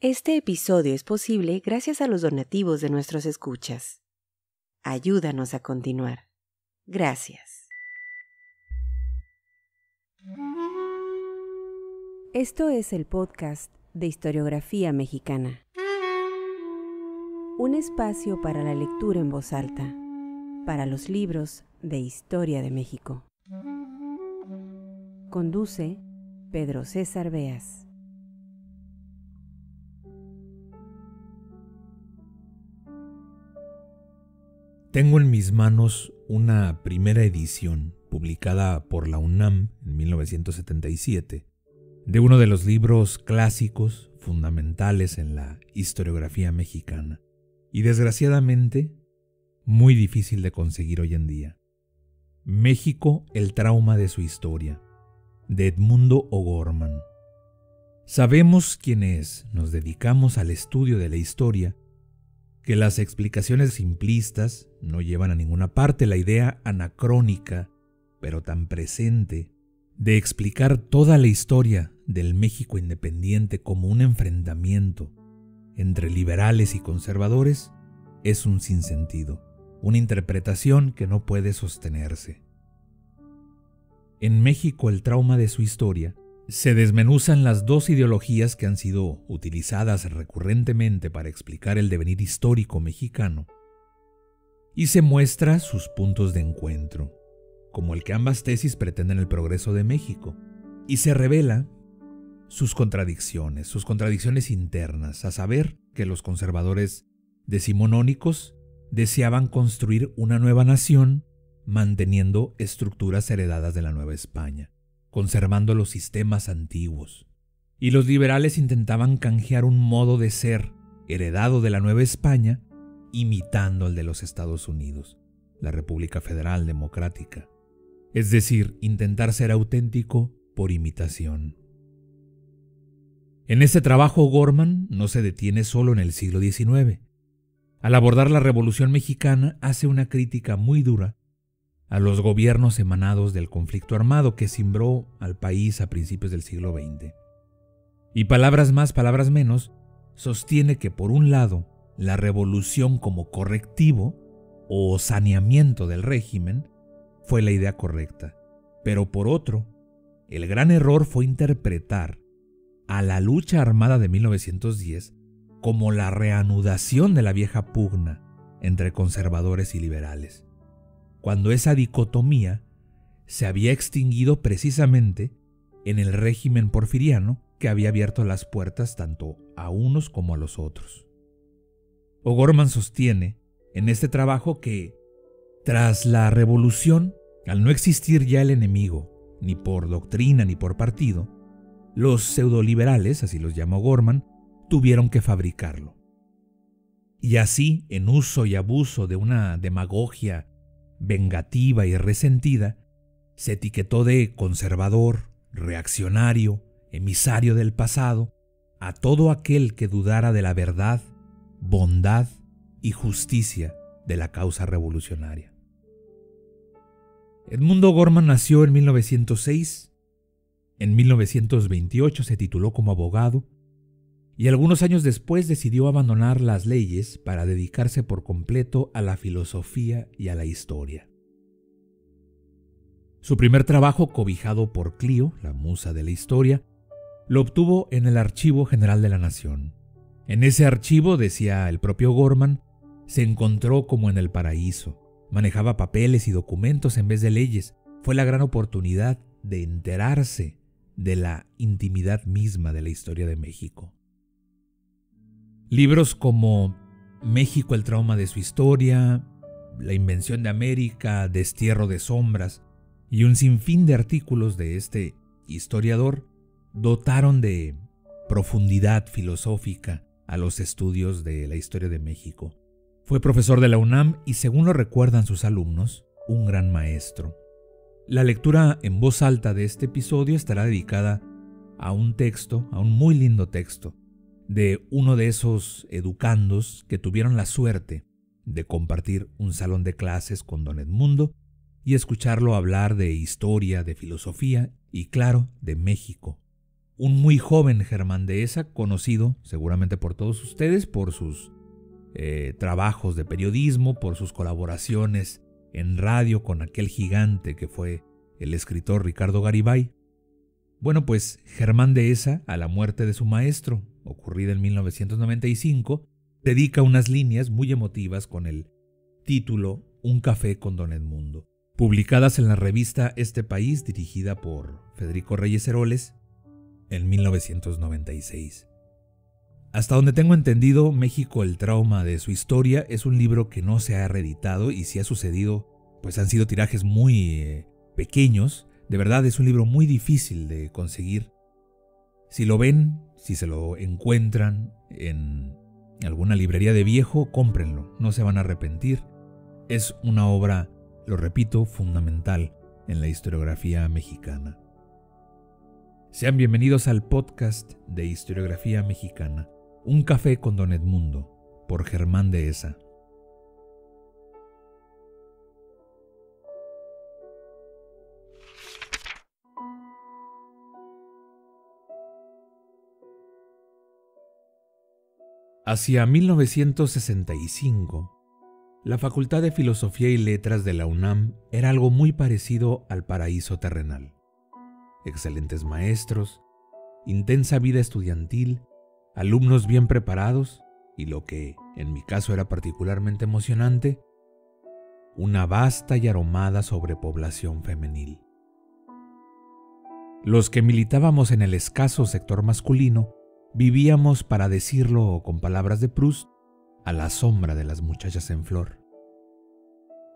Este episodio es posible gracias a los donativos de nuestros escuchas. Ayúdanos a continuar. Gracias. Esto es el podcast de Historiografía Mexicana. Un espacio para la lectura en voz alta, para los libros de Historia de México. Conduce Pedro César Beas. Tengo en mis manos una primera edición publicada por la UNAM en 1977 de uno de los libros clásicos fundamentales en la historiografía mexicana y desgraciadamente muy difícil de conseguir hoy en día. México, el trauma de su historia, de Edmundo O'Gorman. Sabemos quienes nos dedicamos al estudio de la historia que las explicaciones simplistas no llevan a ninguna parte. La idea anacrónica, pero tan presente, de explicar toda la historia del México independiente como un enfrentamiento entre liberales y conservadores es un sinsentido, una interpretación que no puede sostenerse. En México, el trauma de su historia, se desmenuzan las dos ideologías que han sido utilizadas recurrentemente para explicar el devenir histórico mexicano y se muestra sus puntos de encuentro, como el que ambas tesis pretenden el progreso de México, y se revela sus contradicciones internas, a saber que los conservadores decimonónicos deseaban construir una nueva nación manteniendo estructuras heredadas de la Nueva España, conservando los sistemas antiguos, y los liberales intentaban canjear un modo de ser heredado de la Nueva España, imitando el de los Estados Unidos, la República Federal Democrática, es decir, intentar ser auténtico por imitación. En este trabajo, O'Gorman no se detiene solo en el siglo XIX. Al abordar la Revolución Mexicana, hace una crítica muy dura a los gobiernos emanados del conflicto armado que cimbró al país a principios del siglo XX. Y palabras más, palabras menos, sostiene que por un lado, la revolución como correctivo o saneamiento del régimen fue la idea correcta, pero por otro, el gran error fue interpretar a la lucha armada de 1910 como la reanudación de la vieja pugna entre conservadores y liberales, cuando esa dicotomía se había extinguido precisamente en el régimen porfiriano que había abierto las puertas tanto a unos como a los otros. O'Gorman sostiene en este trabajo que, tras la revolución, al no existir ya el enemigo, ni por doctrina ni por partido, los pseudoliberales, así los llama O'Gorman, tuvieron que fabricarlo. Y así, en uso y abuso de una demagogia vengativa y resentida, se etiquetó de conservador, reaccionario, emisario del pasado, a todo aquel que dudara de la verdad, bondad y justicia de la causa revolucionaria. Edmundo O'Gorman nació en 1906, en 1928 se tituló como abogado y algunos años después decidió abandonar las leyes para dedicarse por completo a la filosofía y a la historia. Su primer trabajo, cobijado por Clio, la musa de la historia, lo obtuvo en el Archivo General de la Nación. En ese archivo, decía el propio O'Gorman, se encontró como en el paraíso. Manejaba papeles y documentos en vez de leyes. Fue la gran oportunidad de enterarse de la intimidad misma de la historia de México. Libros como México, el trauma de su historia, La invención de América, Destierro de sombras y un sinfín de artículos de este historiador dotaron de profundidad filosófica a los estudios de la historia de México. Fue profesor de la UNAM y, según lo recuerdan sus alumnos, un gran maestro. La lectura en voz alta de este episodio estará dedicada a un texto, a un muy lindo texto, de uno de esos educandos que tuvieron la suerte de compartir un salón de clases con don Edmundo y escucharlo hablar de historia, de filosofía y, claro, de México, un muy joven Germán Dehesa, conocido seguramente por todos ustedes por sus trabajos de periodismo, por sus colaboraciones en radio con aquel gigante que fue el escritor Ricardo Garibay. Bueno, pues Germán Dehesa, a la muerte de su maestro, ocurrida en 1995, dedica unas líneas muy emotivas con el título Un café con Don Edmundo, publicadas en la revista Este País, dirigida por Federico Reyes Heroles, en 1996. Hasta donde tengo entendido, México, el trauma de su historia, es un libro que no se ha reeditado, y si ha sucedido, pues han sido tirajes muy pequeños. De verdad, es un libro muy difícil de conseguir. Si lo ven, si se lo encuentran en alguna librería de viejo, cómprenlo, no se van a arrepentir. Es una obra, lo repito, fundamental en la historiografía mexicana. Sean bienvenidos al podcast de Historiografía Mexicana, Un café con Don Edmundo, por Germán Dehesa. Hacia 1965, la Facultad de Filosofía y Letras de la UNAM era algo muy parecido al paraíso terrenal. Excelentes maestros, intensa vida estudiantil, alumnos bien preparados y, lo que en mi caso era particularmente emocionante, una vasta y aromada sobrepoblación femenil. Los que militábamos en el escaso sector masculino vivíamos, para decirlo con palabras de Proust, a la sombra de las muchachas en flor.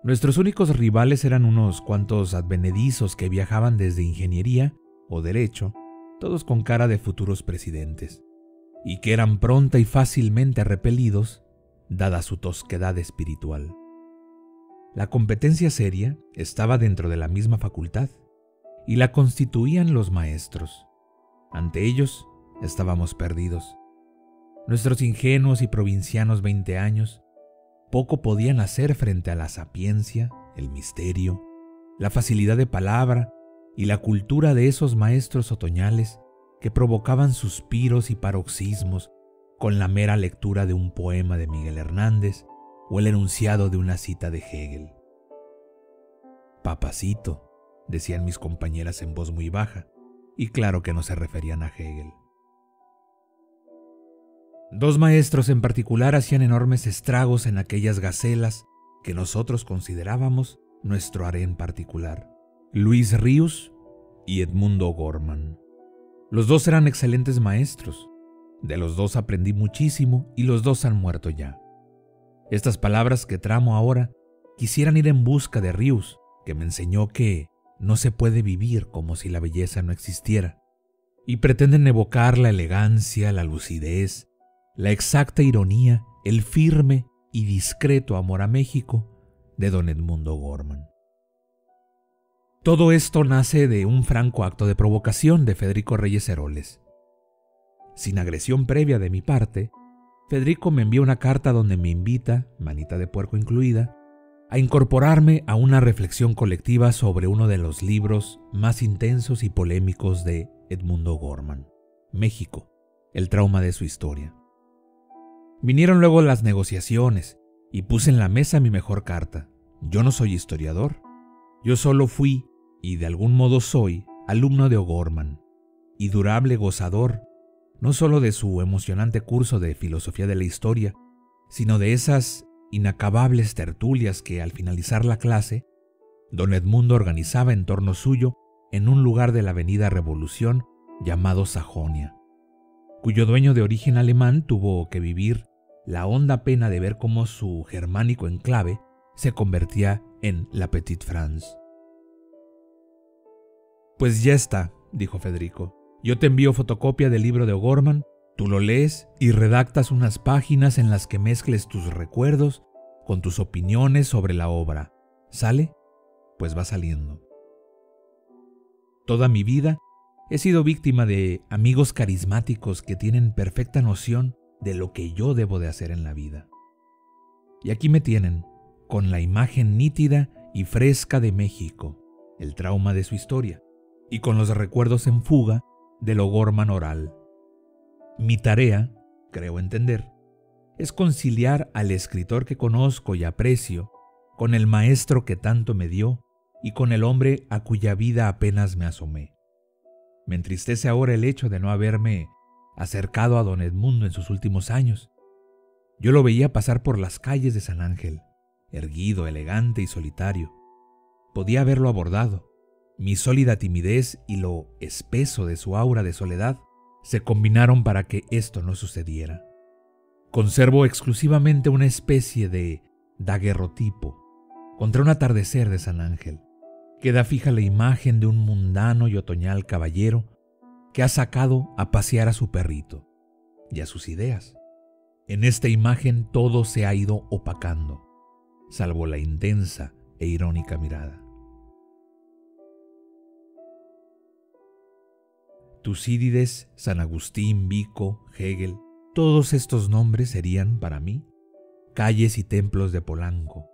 Nuestros únicos rivales eran unos cuantos advenedizos que viajaban desde ingeniería o derecho, todos con cara de futuros presidentes, y que eran pronta y fácilmente repelidos, dada su tosquedad espiritual. La competencia seria estaba dentro de la misma facultad, y la constituían los maestros. Ante ellos estábamos perdidos. Nuestros ingenuos y provincianos 20 años poco podían hacer frente a la sapiencia, el misterio, la facilidad de palabra y la cultura de esos maestros otoñales que provocaban suspiros y paroxismos con la mera lectura de un poema de Miguel Hernández o el enunciado de una cita de Hegel. «Papacito», decían mis compañeras en voz muy baja, y claro que no se referían a Hegel. Dos maestros en particular hacían enormes estragos en aquellas gacelas que nosotros considerábamos nuestro harén particular: Luis Ríos y Edmundo Gorman. Los dos eran excelentes maestros. De los dos aprendí muchísimo y los dos han muerto ya. Estas palabras que tramo ahora quisieran ir en busca de Ríos, que me enseñó que no se puede vivir como si la belleza no existiera, y pretenden evocar la elegancia, la lucidez, la exacta ironía, el firme y discreto amor a México de don Edmundo Gorman. Todo esto nace de un franco acto de provocación de Federico Reyes Heroles. Sin agresión previa de mi parte, Federico me envía una carta donde me invita, manita de puerco incluida, a incorporarme a una reflexión colectiva sobre uno de los libros más intensos y polémicos de Edmundo Gorman, México, el trauma de su historia. Vinieron luego las negociaciones y puse en la mesa mi mejor carta. Yo no soy historiador. Yo solo fui, y de algún modo soy, alumno de O'Gorman, y durable gozador, no solo de su emocionante curso de filosofía de la historia, sino de esas inacabables tertulias que, al finalizar la clase, don Edmundo organizaba en torno suyo en un lugar de la avenida Revolución llamado Sajonia, cuyo dueño de origen alemán tuvo que vivir la honda pena de ver cómo su germánico enclave se convertía en la Petite France. «Pues ya está», dijo Federico. «Yo te envío fotocopia del libro de O'Gorman, tú lo lees y redactas unas páginas en las que mezcles tus recuerdos con tus opiniones sobre la obra. ¿Sale? Pues va saliendo». Toda mi vida he sido víctima de amigos carismáticos que tienen perfecta noción de lo que yo debo de hacer en la vida. Y aquí me tienen, con la imagen nítida y fresca de México, el trauma de su historia, y con los recuerdos en fuga del O'Gorman oral. Mi tarea, creo entender, es conciliar al escritor que conozco y aprecio con el maestro que tanto me dio y con el hombre a cuya vida apenas me asomé. Me entristece ahora el hecho de no haberme acercado a don Edmundo en sus últimos años. Yo lo veía pasar por las calles de San Ángel, erguido, elegante y solitario. Podía haberlo abordado. Mi sólida timidez y lo espeso de su aura de soledad se combinaron para que esto no sucediera. Conservo exclusivamente una especie de daguerrotipo contra un atardecer de San Ángel. Queda fija la imagen de un mundano y otoñal caballero que ha sacado a pasear a su perrito y a sus ideas. En esta imagen todo se ha ido opacando, salvo la intensa e irónica mirada. Tucídides, San Agustín, Vico, Hegel, todos estos nombres serían, para mí, calles y templos de Polanco,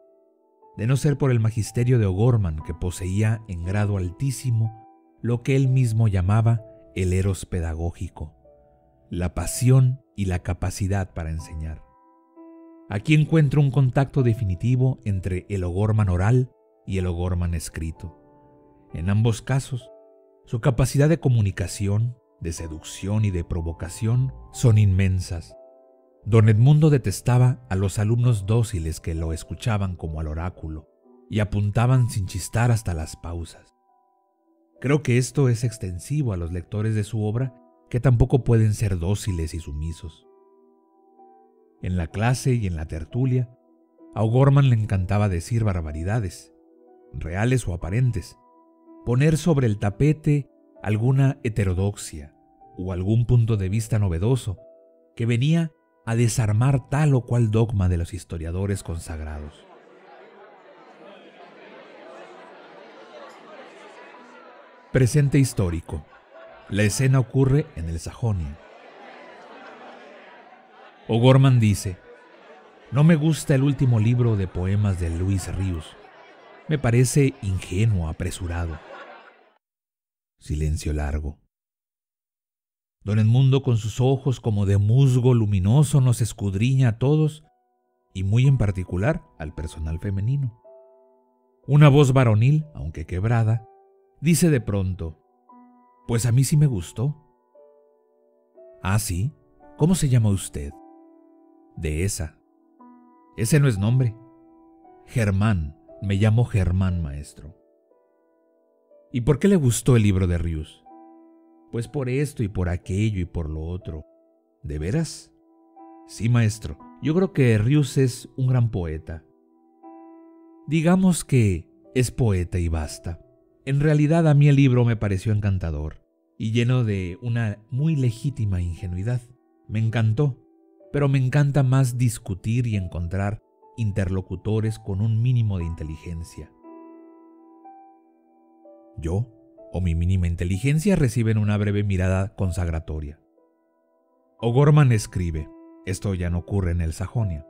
de no ser por el magisterio de O'Gorman, que poseía en grado altísimo lo que él mismo llamaba el eros pedagógico, la pasión y la capacidad para enseñar. Aquí encuentro un contacto definitivo entre el O'Gorman oral y el O'Gorman escrito. En ambos casos, su capacidad de comunicación, de seducción y de provocación son inmensas. Don Edmundo detestaba a los alumnos dóciles que lo escuchaban como al oráculo y apuntaban sin chistar hasta las pausas. Creo que esto es extensivo a los lectores de su obra, que tampoco pueden ser dóciles y sumisos. En la clase y en la tertulia, a O'Gorman le encantaba decir barbaridades, reales o aparentes, poner sobre el tapete alguna heterodoxia o algún punto de vista novedoso que venía a desarmar tal o cual dogma de los historiadores consagrados. Presente histórico. La escena ocurre en el Sajonia. O'Gorman dice: no me gusta el último libro de poemas de Luis Ríos. Me parece ingenuo, apresurado. Silencio largo. Don Edmundo, con sus ojos como de musgo luminoso, nos escudriña a todos y muy en particular al personal femenino. Una voz varonil, aunque quebrada, dice de pronto: pues a mí sí me gustó. ¿Ah, sí? ¿Cómo se llama usted? Dehesa. Ese no es nombre. Germán. Me llamo Germán, maestro. ¿Y por qué le gustó el libro de Ríos? Pues por esto y por aquello y por lo otro. ¿De veras? Sí, maestro. Yo creo que Ríos es un gran poeta. Digamos que es poeta y basta. En realidad a mí el libro me pareció encantador y lleno de una muy legítima ingenuidad. Me encantó, pero me encanta más discutir y encontrar interlocutores con un mínimo de inteligencia. Yo, o mi mínima inteligencia, reciben una breve mirada consagratoria. O'Gorman escribe: esto ya no ocurre en el Sajonia.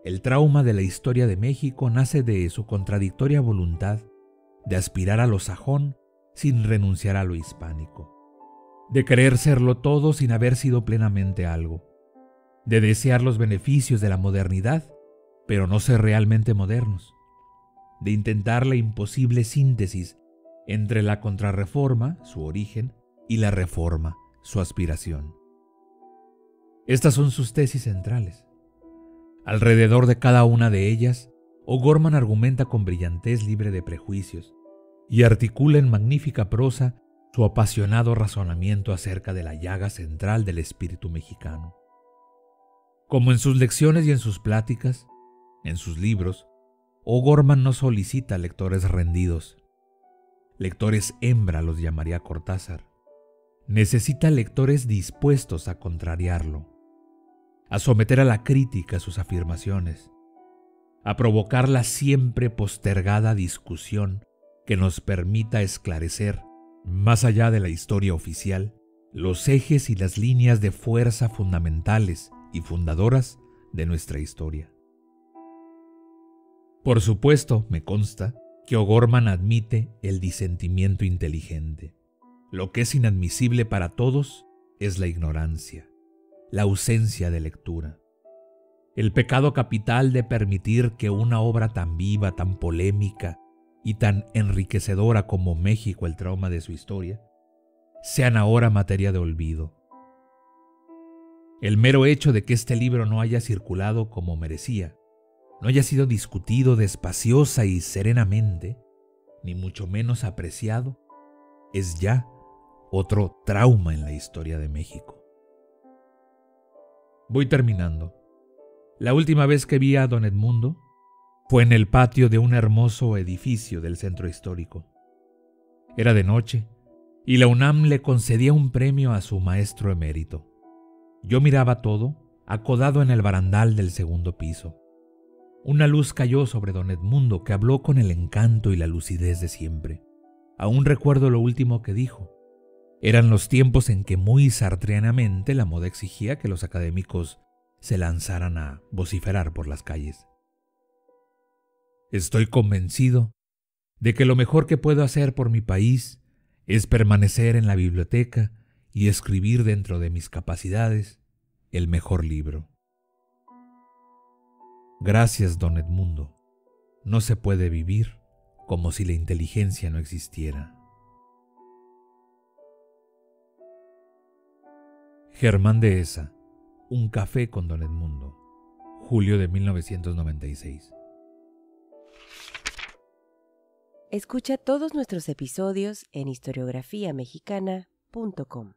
El trauma de la historia de México nace de su contradictoria voluntad de aspirar a lo sajón sin renunciar a lo hispánico, de querer serlo todo sin haber sido plenamente algo, de desear los beneficios de la modernidad, pero no ser realmente modernos, de intentar la imposible síntesis entre la contrarreforma, su origen, y la reforma, su aspiración. Estas son sus tesis centrales. Alrededor de cada una de ellas, O'Gorman argumenta con brillantez libre de prejuicios y articula en magnífica prosa su apasionado razonamiento acerca de la llaga central del espíritu mexicano. Como en sus lecciones y en sus pláticas, en sus libros, O'Gorman no solicita lectores rendidos. Lectores hembra los llamaría Cortázar. Necesita lectores dispuestos a contrariarlo, a someter a la crítica sus afirmaciones, a provocar la siempre postergada discusión que nos permita esclarecer, más allá de la historia oficial, los ejes y las líneas de fuerza fundamentales y fundadoras de nuestra historia. Por supuesto, me consta que O'Gorman admite el disentimiento inteligente, Lo que es inadmisible para todos es la ignorancia, la ausencia de lectura. El pecado capital de permitir que una obra tan viva, tan polémica y tan enriquecedora como México, el trauma de su historia, sean ahora materia de olvido. El mero hecho de que este libro no haya circulado como merecía, no haya sido discutido despaciosa y serenamente, ni mucho menos apreciado, es ya otro trauma en la historia de México. Voy terminando. La última vez que vi a don Edmundo fue en el patio de un hermoso edificio del centro histórico. Era de noche y la UNAM le concedía un premio a su maestro emérito. Yo miraba todo, acodado en el barandal del segundo piso. Una luz cayó sobre don Edmundo, que habló con el encanto y la lucidez de siempre. Aún recuerdo lo último que dijo. Eran los tiempos en que muy sartreanamente la moda exigía que los académicos se lanzaran a vociferar por las calles. Estoy convencido de que lo mejor que puedo hacer por mi país es permanecer en la biblioteca y escribir dentro de mis capacidades el mejor libro. Gracias, don Edmundo. No se puede vivir como si la inteligencia no existiera. Germán Dehesa, Un café con don Edmundo, julio de 1996. Escucha todos nuestros episodios en historiografiamexicana.com.